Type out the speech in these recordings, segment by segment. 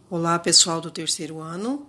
Olá, pessoal do terceiro ano.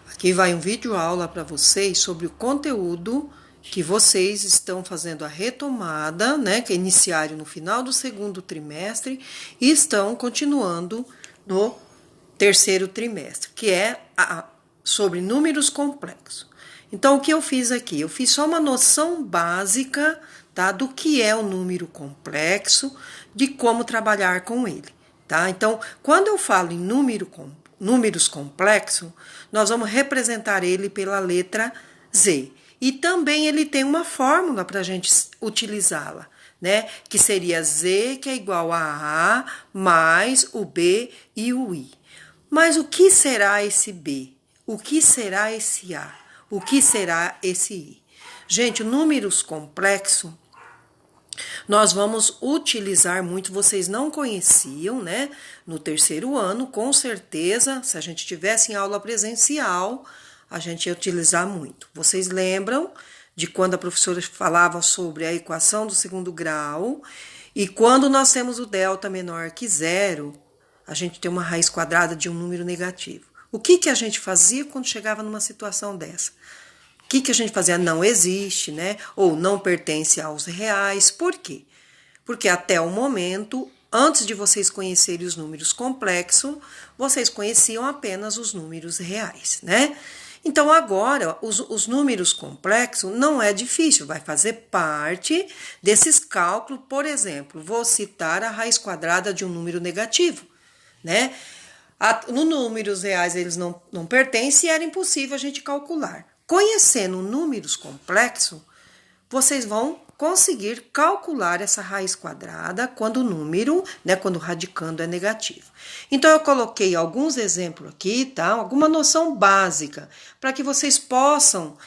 Aqui vai um vídeo aula para vocês sobre o conteúdo que vocês estão fazendo a retomada, né, que iniciaram no final do segundo trimestre e estão continuando no terceiro trimestre, que é sobre números complexos. Então, o que eu fiz aqui? Eu fiz só uma noção básica, tá, do que é o número complexo, de como trabalhar com ele. Tá? Então, quando eu falo em números complexos, nós vamos representar ele pela letra Z. E também ele tem uma fórmula para a gente utilizá-la, né? Que seria Z, que é igual a A, mais o B e o I. Mas o que será esse B? O que será esse A? O que será esse I? Gente, números complexos nós vamos utilizar muito, vocês não conheciam, né? No terceiro ano, com certeza, se a gente tivesse em aula presencial, a gente ia utilizar muito. Vocês lembram de quando a professora falava sobre a equação do segundo grau, e quando nós temos o delta menor que zero, a gente tem uma raiz quadrada de um número negativo. O que a gente fazia quando chegava numa situação dessa? O que a gente fazia? Não existe, né? Ou não pertence aos reais. Por quê? Porque até o momento, antes de vocês conhecerem os números complexos, vocês conheciam apenas os números reais, né? Então, agora, os números complexos não é difícil, vai fazer parte desses cálculos. Por exemplo, vou citar a raiz quadrada de um número negativo, né? No números reais eles não pertencem e era impossível a gente calcular. Conhecendo números complexos, vocês vão conseguir calcular essa raiz quadrada quando o número, né, quando o radicando é negativo. Então, eu coloquei alguns exemplos aqui, tá? Alguma noção básica, para que vocês possam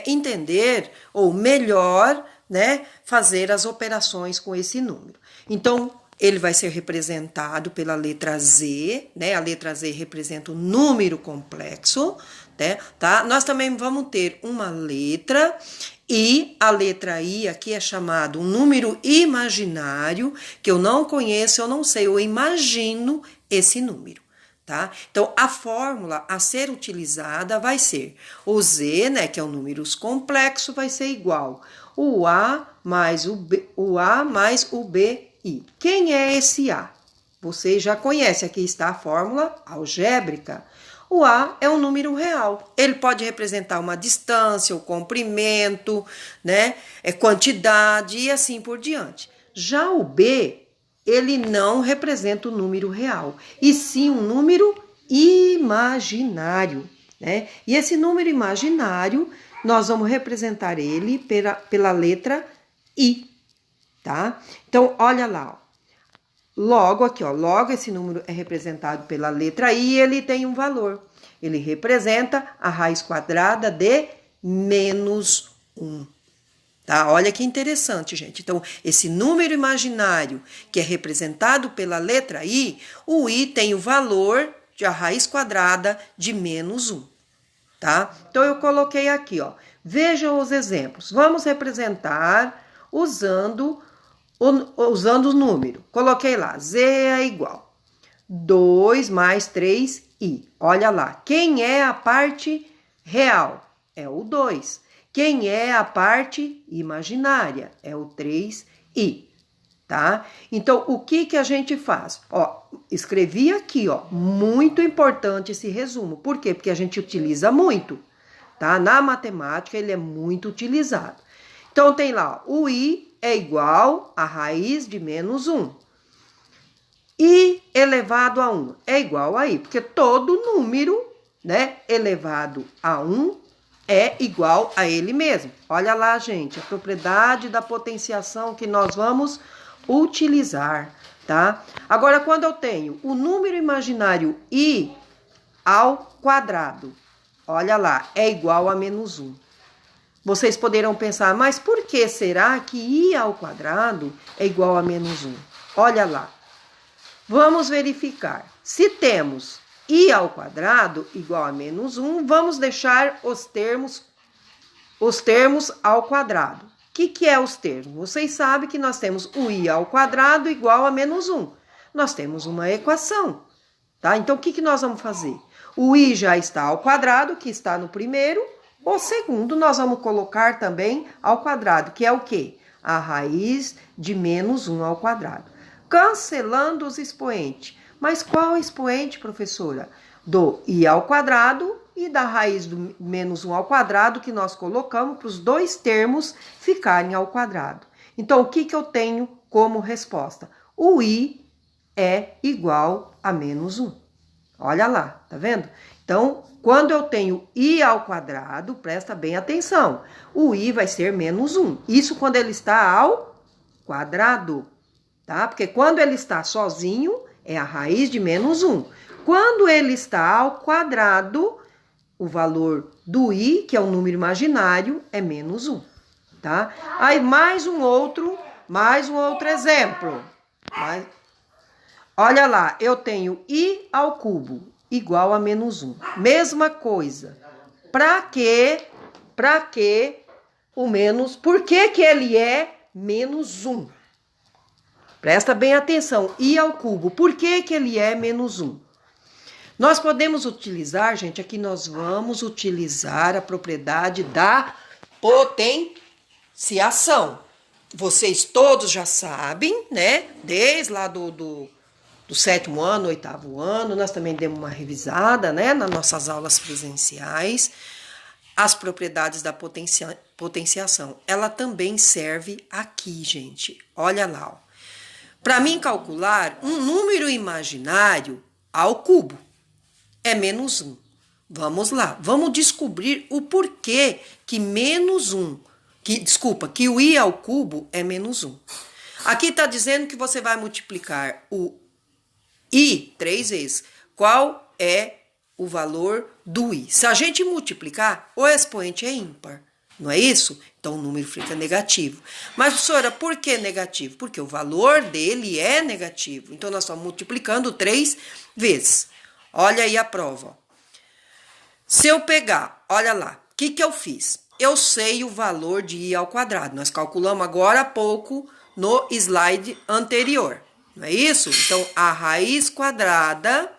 entender, ou melhor, né, fazer as operações com esse número. Então, ele vai ser representado pela letra Z, né? A letra Z representa o número complexo, né? Tá? Nós também vamos ter uma letra I, a letra I aqui é chamado um número imaginário, que eu não conheço, eu não sei, eu imagino esse número. Tá? Então, a fórmula a ser utilizada vai ser o Z, né, que é o número complexo, vai ser igual o A mais o BI. Quem é esse A? Vocês já conhecem, aqui está a fórmula algébrica. O A é um número real. Ele pode representar uma distância, o comprimento, né, quantidade e assim por diante. Já o B, ele não representa o número real, e sim um número imaginário, né? E esse número imaginário, nós vamos representar ele pela letra I, tá? Então, olha lá, ó. Logo aqui, ó, logo esse número é representado pela letra I e ele tem um valor. Ele representa a raiz quadrada de menos 1. Tá? Olha que interessante, gente. Então, esse número imaginário que é representado pela letra I, o I tem o valor de a raiz quadrada de menos 1. Tá? Então, eu coloquei aqui, ó. Vejam os exemplos. Vamos representar usando o número. Coloquei lá, Z é igual 2 mais 3i. Olha lá, quem é a parte real? É o 2. Quem é a parte imaginária? É o 3i, tá? Então, o que a gente faz? Ó, escrevi aqui, ó, muito importante esse resumo. Por quê? Porque a gente utiliza muito, tá? Na matemática, ele é muito utilizado. Então, tem lá, o i é igual a raiz de menos 1. I elevado a 1 é igual a i, porque todo número, né, elevado a 1 é igual a ele mesmo. Olha lá, gente, a propriedade da potenciação que nós vamos utilizar, tá? Agora, quando eu tenho o número imaginário i ao quadrado, olha lá, é igual a menos 1. Vocês poderão pensar, mas por que será que i ao quadrado é igual a menos 1? Olha lá. Vamos verificar. Se temos i ao quadrado igual a menos 1, vamos deixar os termos ao quadrado. O que é os termos? Vocês sabem que nós temos o i ao quadrado igual a menos 1. Nós temos uma equação, tá? Então, o que nós vamos fazer? O i já está ao quadrado, que está no primeiro. O segundo, nós vamos colocar também ao quadrado, que é o quê? A raiz de menos 1 ao quadrado. Cancelando os expoentes. Mas qual expoente, professora? Do i ao quadrado e da raiz do menos 1 ao quadrado, que nós colocamos para os dois termos ficarem ao quadrado. Então, o que eu tenho como resposta? O i é igual a menos 1. Olha lá, tá vendo? Então, quando eu tenho i ao quadrado, presta bem atenção, o i vai ser menos 1. Isso quando ele está ao quadrado, tá? Porque quando ele está sozinho, é a raiz de menos 1. Quando ele está ao quadrado, o valor do i, que é um número imaginário, é menos 1, tá? Aí, mais um outro exemplo. Olha lá, eu tenho i ao cubo igual a menos 1. Mesma coisa. Para que o menos... Por que ele é menos 1? Presta bem atenção. I ao cubo. Por que ele é menos 1? Nós podemos utilizar, gente, aqui nós vamos utilizar a propriedade da potenciação. Vocês todos já sabem, né? Desde lá do 7º ano, 8º ano, nós também demos uma revisada, né, nas nossas aulas presenciais, as propriedades da potenciação. Ela também serve aqui, gente. Olha lá. Para mim calcular um número imaginário ao cubo é menos 1. Vamos lá, vamos descobrir o porquê que que o i ao cubo é menos 1. Aqui está dizendo que você vai multiplicar o i 3 vezes. Qual é o valor do i? Se a gente multiplicar, o expoente é ímpar, não é isso? Então o número fica negativo. Mas, professora, por que negativo? Porque o valor dele é negativo. Então nós estamos multiplicando 3 vezes. Olha aí a prova. Ó. Se eu pegar, olha lá, o que eu fiz? Eu sei o valor de i ao quadrado. Nós calculamos agora há pouco no slide anterior. Não é isso? Então, a raiz quadrada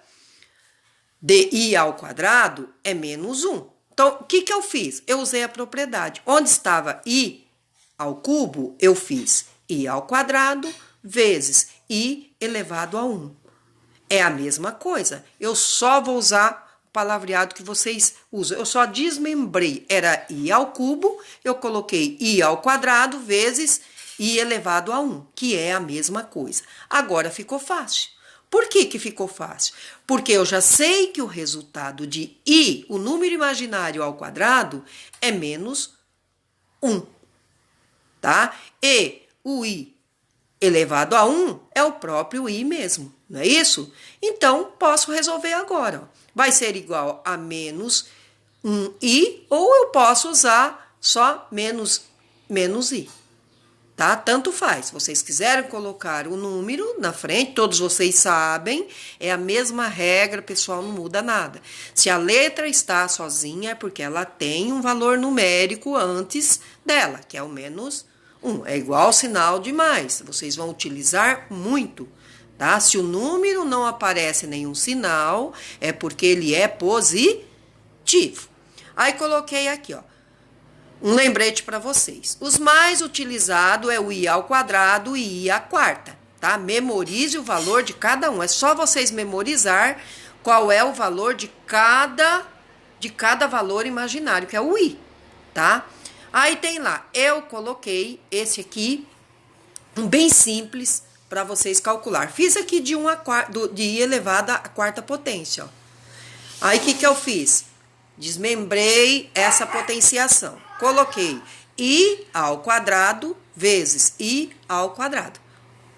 de i ao quadrado é menos 1. Então, o que eu fiz? Eu usei a propriedade. Onde estava i ao cubo, eu fiz i ao quadrado vezes i elevado a 1. É a mesma coisa. Eu só vou usar o palavreado que vocês usam. Eu só desmembrei. Era i ao cubo, eu coloquei i ao quadrado vezes i elevado a 1, que é a mesma coisa. Agora ficou fácil. Por que ficou fácil? Porque eu já sei que o resultado de i, o número imaginário ao quadrado, é menos 1, tá? E o i elevado a 1 é o próprio i mesmo, não é isso? Então, posso resolver agora. Ó. Vai ser igual a menos 1i, ou eu posso usar só menos i. Tá? Tanto faz. Se vocês quiserem colocar o número na frente, todos vocês sabem, é a mesma regra, pessoal, não muda nada. Se a letra está sozinha, é porque ela tem um valor numérico antes dela, que é o menos 1. É igual ao sinal de mais. Vocês vão utilizar muito, tá? Se o número não aparece nenhum sinal, é porque ele é positivo. Aí, coloquei aqui, ó. Um lembrete para vocês. Os mais utilizados é o i ao quadrado e i à quarta, tá? Memorize o valor de cada um. É só vocês memorizar qual é o valor de cada valor imaginário, que é o i, tá? Aí tem lá, eu coloquei esse aqui, um bem simples, para vocês calcular. Fiz aqui de i elevado à quarta potência, ó. Aí, o que eu fiz? Desmembrei essa potenciação. Coloquei i ao quadrado vezes i ao quadrado.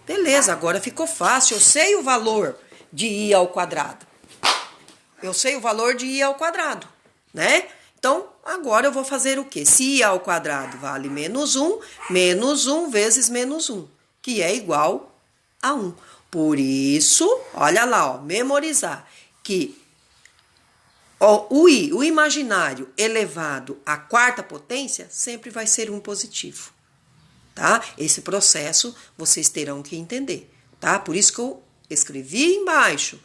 Beleza, agora ficou fácil. Eu sei o valor de i ao quadrado. Eu sei o valor de i ao quadrado, né? Então, agora eu vou fazer o quê? Se i ao quadrado vale menos 1 vezes menos 1, que é igual a 1. Por isso, olha lá, ó, memorizar que o i, o imaginário elevado à quarta potência, sempre vai ser um positivo, tá? Esse processo vocês terão que entender, tá? Por isso que eu escrevi embaixo,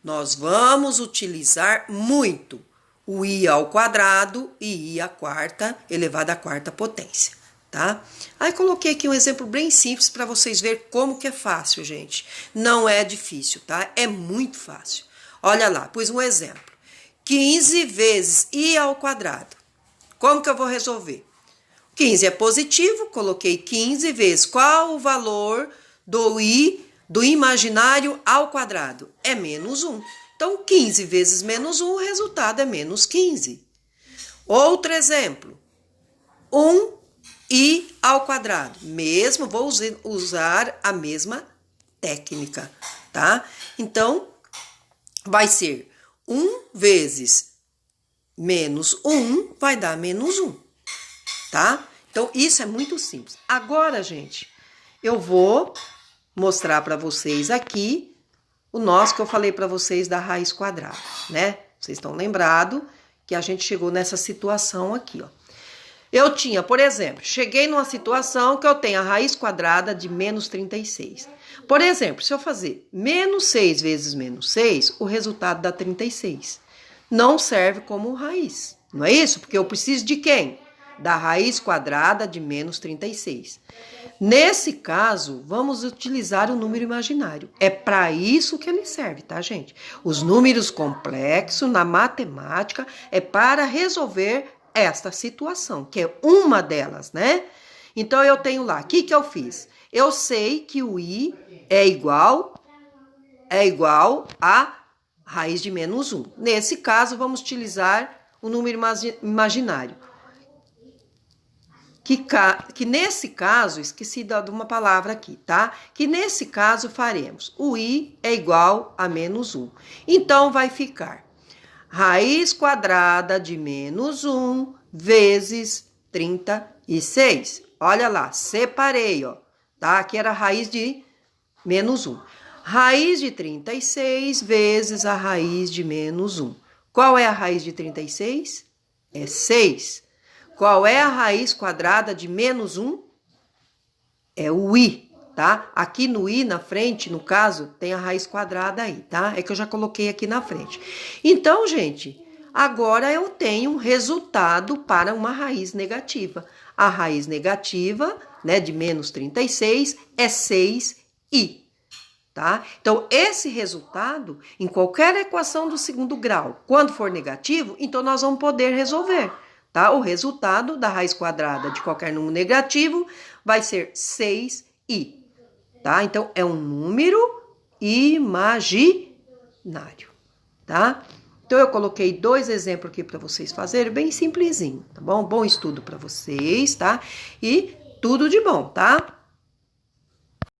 nós vamos utilizar muito o i ao quadrado e i à quarta elevado à quarta potência, tá? Aí coloquei aqui um exemplo bem simples para vocês verem como que é fácil, gente. Não é difícil, tá? É muito fácil. Olha lá, pus um exemplo. 15 vezes i ao quadrado. Como que eu vou resolver? 15 é positivo, coloquei 15 vezes. Qual o valor do i do imaginário ao quadrado? É menos 1. Então, 15 vezes menos 1, o resultado é menos 15. Outro exemplo. 1i ao quadrado. Mesmo, vou usar a mesma técnica, tá? Então, vai ser 1 vezes menos 1 vai dar menos 1, tá? Então, isso é muito simples. Agora, gente, eu vou mostrar para vocês aqui o nosso que eu falei para vocês da raiz quadrada, né? Vocês estão lembrados que a gente chegou nessa situação aqui, ó. Eu tinha, por exemplo, cheguei numa situação que eu tenho a raiz quadrada de menos 36. Por exemplo, se eu fazer menos 6 vezes menos 6, o resultado dá 36. Não serve como raiz, não é isso? Porque eu preciso de quem? Da raiz quadrada de menos 36. Nesse caso, vamos utilizar o número imaginário. É para isso que ele serve, tá, gente? Os números complexos na matemática é para resolver esta situação, que é uma delas, né? Então, eu tenho lá, o que eu fiz? Eu sei que o i é igual a raiz de menos 1. Nesse caso, vamos utilizar o número imaginário. Que nesse caso, esqueci de uma palavra aqui, tá? Que nesse caso faremos o i é igual a menos 1. Então, vai ficar raiz quadrada de menos 1 vezes 36. Olha lá, separei, ó, tá? Aqui era a raiz de menos 1. Raiz de 36 vezes a raiz de menos 1. Qual é a raiz de 36? É 6. Qual é a raiz quadrada de menos 1? É o i, tá? Aqui no i, na frente, no caso, tem a raiz quadrada aí, tá? É que eu já coloquei aqui na frente. Então, gente, agora eu tenho um resultado para uma raiz negativa. A raiz negativa, né, de menos 36 é 6i, tá? Então, esse resultado, em qualquer equação do segundo grau, quando for negativo, então nós vamos poder resolver, tá? O resultado da raiz quadrada de qualquer número negativo vai ser 6i, tá? Então, é um número imaginário, tá? Então, eu coloquei 2 exemplos aqui para vocês fazerem, bem simplesinho, tá bom? Bom estudo para vocês, tá? E tudo de bom, tá?